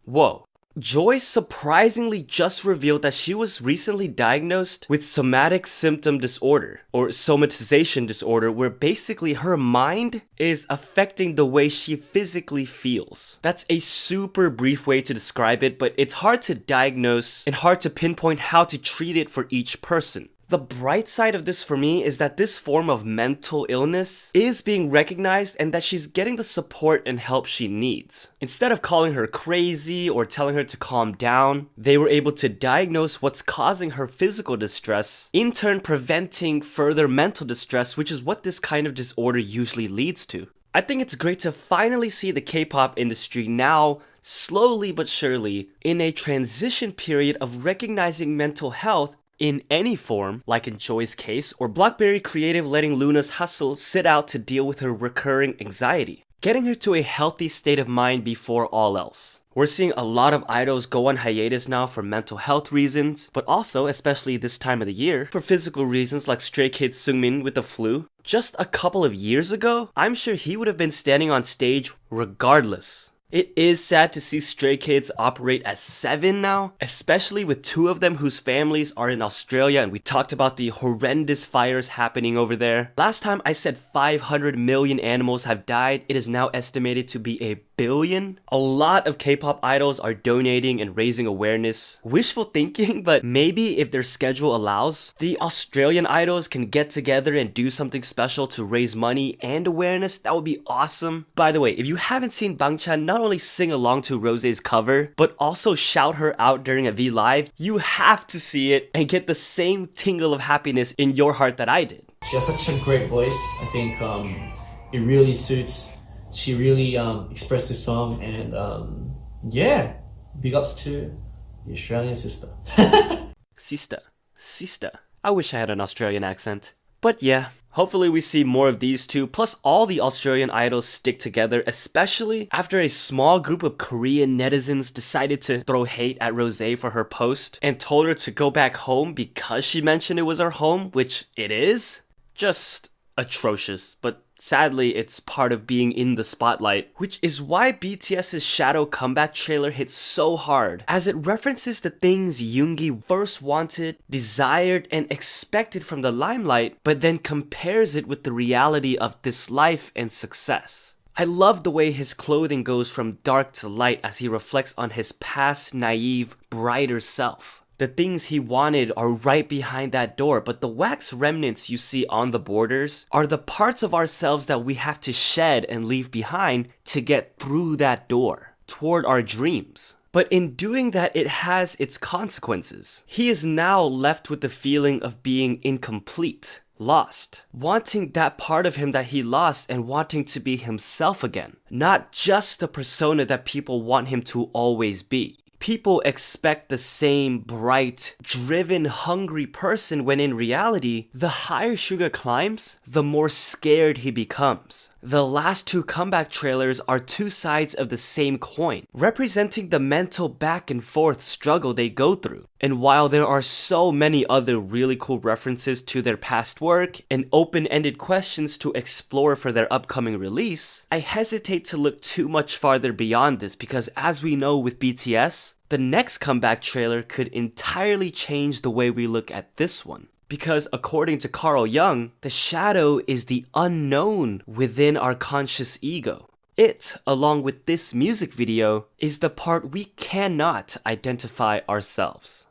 Whoa. Joy surprisingly just revealed that she was recently diagnosed with somatic symptom disorder, or somatization disorder, where basically her mind is affecting the way she physically feels. That's a super brief way to describe it, but it's hard to diagnose and hard to pinpoint how to treat it for each person. The bright side of this for me is that this form of mental illness is being recognized and that she's getting the support and help she needs. Instead of calling her crazy or telling her to calm down, they were able to diagnose what's causing her physical distress, in turn preventing further mental distress, which is what this kind of disorder usually leads to. I think it's great to finally see the K-pop industry now, slowly but surely, in a transition period of recognizing mental health in any form, like in Joy's case, or Blackberry Creative letting Luna's hustle sit out to deal with her recurring anxiety, getting her to a healthy state of mind before all else. We're seeing a lot of idols go on hiatus now for mental health reasons, but also, especially this time of the year, for physical reasons like Stray Kids Seungmin with the flu. Just a couple of years ago, I'm sure he would have been standing on stage regardless. It is sad to see Stray Kids operate as 7 now, especially with 2 of them whose families are in Australia, and we talked about the horrendous fires happening over there. Last time I said 500 million animals have died. It is now estimated to be a billion. A lot of K-pop idols are donating and raising awareness. Wishful thinking, but maybe if their schedule allows, the Australian idols can get together and do something special to raise money and awareness. That would be awesome. By the way, if you haven't seen Bangchan not only sing along to Rosé's cover, but also shout her out during a V Live, you have to see it and get the same tingle of happiness in your heart that I did. She has such a great voice. I think it really suits. She really expressed the song, and yeah, big ups to the Australian sister. Sister. I wish I had an Australian accent. But yeah, hopefully we see more of these two, plus all the Australian idols stick together, especially after a small group of Korean netizens decided to throw hate at Rosé for her post and told her to go back home because she mentioned it was her home, which it is. Just atrocious, but sadly, it's part of being in the spotlight, which is why BTS's Shadow comeback trailer hits so hard, as it references the things Junkee first wanted, desired, and expected from the limelight, but then compares it with the reality of this life and success. I love the way his clothing goes from dark to light as he reflects on his past naive, brighter self. The things he wanted are right behind that door, but the wax remnants you see on the borders are the parts of ourselves that we have to shed and leave behind to get through that door, toward our dreams. But in doing that, it has its consequences. He is now left with the feeling of being incomplete, lost, wanting that part of him that he lost and wanting to be himself again, not just the persona that people want him to always be. People expect the same bright, driven, hungry person when in reality, the higher Suga climbs, the more scared he becomes. The last 2 comeback trailers are 2 sides of the same coin, representing the mental back and forth struggle they go through. And while there are so many other really cool references to their past work and open-ended questions to explore for their upcoming release, I hesitate to look too much farther beyond this because as we know with BTS, the next comeback trailer could entirely change the way we look at this one. Because according to Carl Jung, the shadow is the unknown within our conscious ego. It, along with this music video, is the part we cannot identify ourselves.